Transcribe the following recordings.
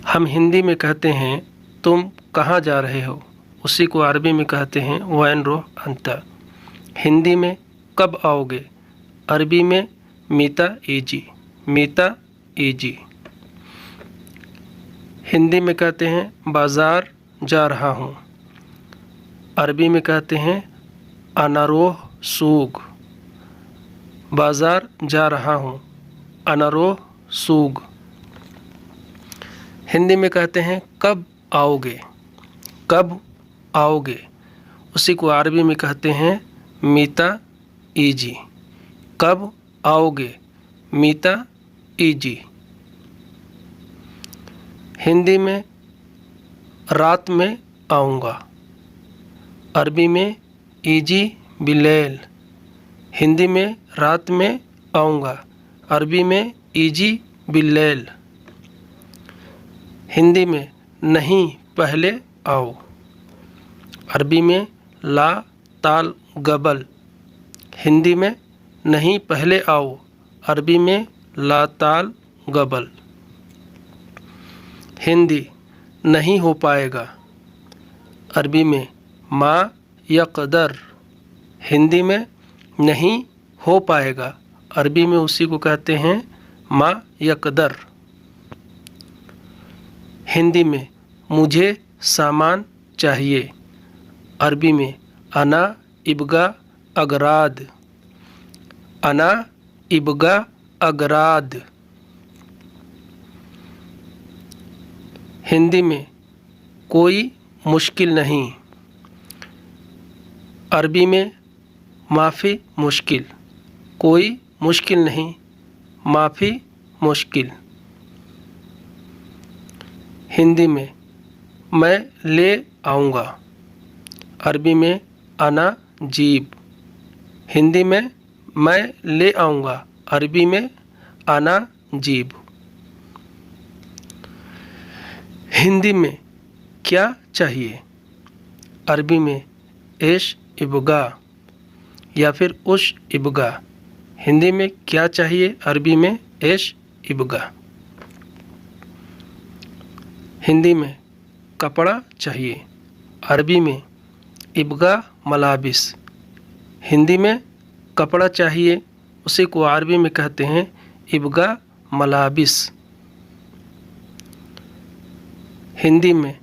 हम हिंदी में कहते हैं तुम कहाँ जा रहे हो, उसी को अरबी में कहते हैं वैन रोह अंता। हिंदी में कब आओगे, अरबी में मीता ईजी, मीता ईजी। हिंदी में कहते हैं बाज़ार जा रहा हूँ, अरबी में कहते हैं अनारोह सूग, बाज़ार जा रहा हूँ, अनारोह सूग। हिंदी में कहते हैं कब आओगे, कब आओगे, उसी को अरबी में कहते हैं मीता ईजी, कब आओगे, मीता ईजी। हिंदी में रात में आऊँगा, अरबी में ईजी बिलेल। हिंदी में रात में आऊँगा, अरबी में ईजी बिलेल। हिंदी में नहीं पहले आओ, अरबी में ला ताल गबल। हिंदी में नहीं पहले आओ, अरबी में ला ताल गबल। हिंदी नहीं हो पाएगा, अरबी में मा यक़दर। हिंदी में नहीं हो पाएगा, अरबी में उसी को कहते हैं मा यक़दर। हिंदी में मुझे सामान चाहिए, अरबी में अना इब्गा अगराद, अना इब्गा अगराद। हिंदी में कोई मुश्किल नहीं, अरबी में माफ़ी मुश्किल, कोई मुश्किल नहीं, माफ़ी मुश्किल। हिंदी में मैं ले आऊँगा, अरबी में अना जीब। हिंदी में मैं ले आऊँगा, अरबी में अना जीब। हिंदी में क्या चाहिए, अरबी में एश इब्गा या फिर उश इब्गा। हिंदी में क्या चाहिए, अरबी में एश इब्गा। हिंदी में कपड़ा चाहिए, अरबी में इब्गा मलाबिस। हिंदी में कपड़ा चाहिए, उसी को अरबी में कहते हैं इब्गा मलाबिस। हिंदी में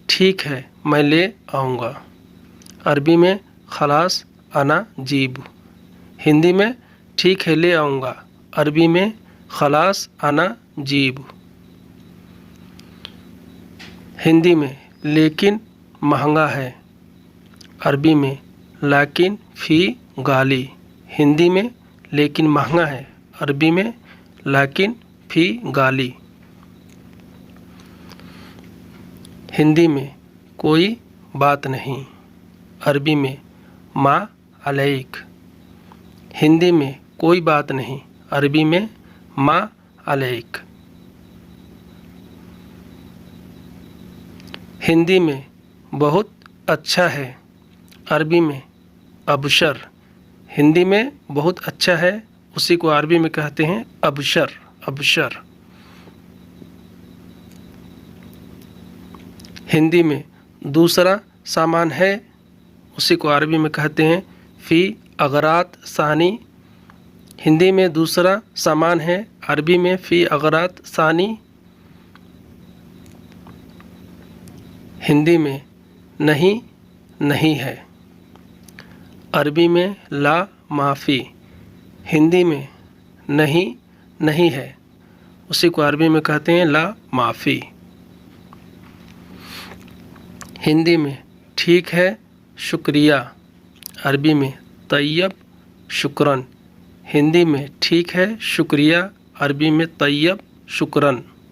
ठीक है मैं ले आऊँगा, अरबी में खलास अना जीब। हिंदी में ठीक है ले आऊँगा, अरबी में खलास अना जीब। हिंदी में लेकिन महंगा है, अरबी में लाकिन फ़ी गाली। हिंदी में लेकिन महंगा है, अरबी में लाकिन फ़ी गाली। हिंदी में कोई बात नहीं, अरबी में मा अलैक। हिंदी में कोई बात नहीं, अरबी में मा अलैक। हिंदी में बहुत अच्छा है, अरबी में अबशर। हिंदी में बहुत अच्छा है, उसी को अरबी में कहते हैं अबशर, अबशर। हिंदी में दूसरा सामान है, उसी को अरबी में कहते हैं फ़ी अगरात सानी। हिंदी में दूसरा सामान है, अरबी में फ़ी अगरात सानी। हिंदी में नहीं नहीं है, अरबी में ला माफ़ी। हिंदी में नहीं नहीं है, उसी को अरबी में कहते हैं ला माफ़ी। हिंदी में ठीक है शुक्रिया, अरबी में तैयब शुक्रन। हिंदी में ठीक है शुक्रिया, अरबी में तैयब शुक्रन।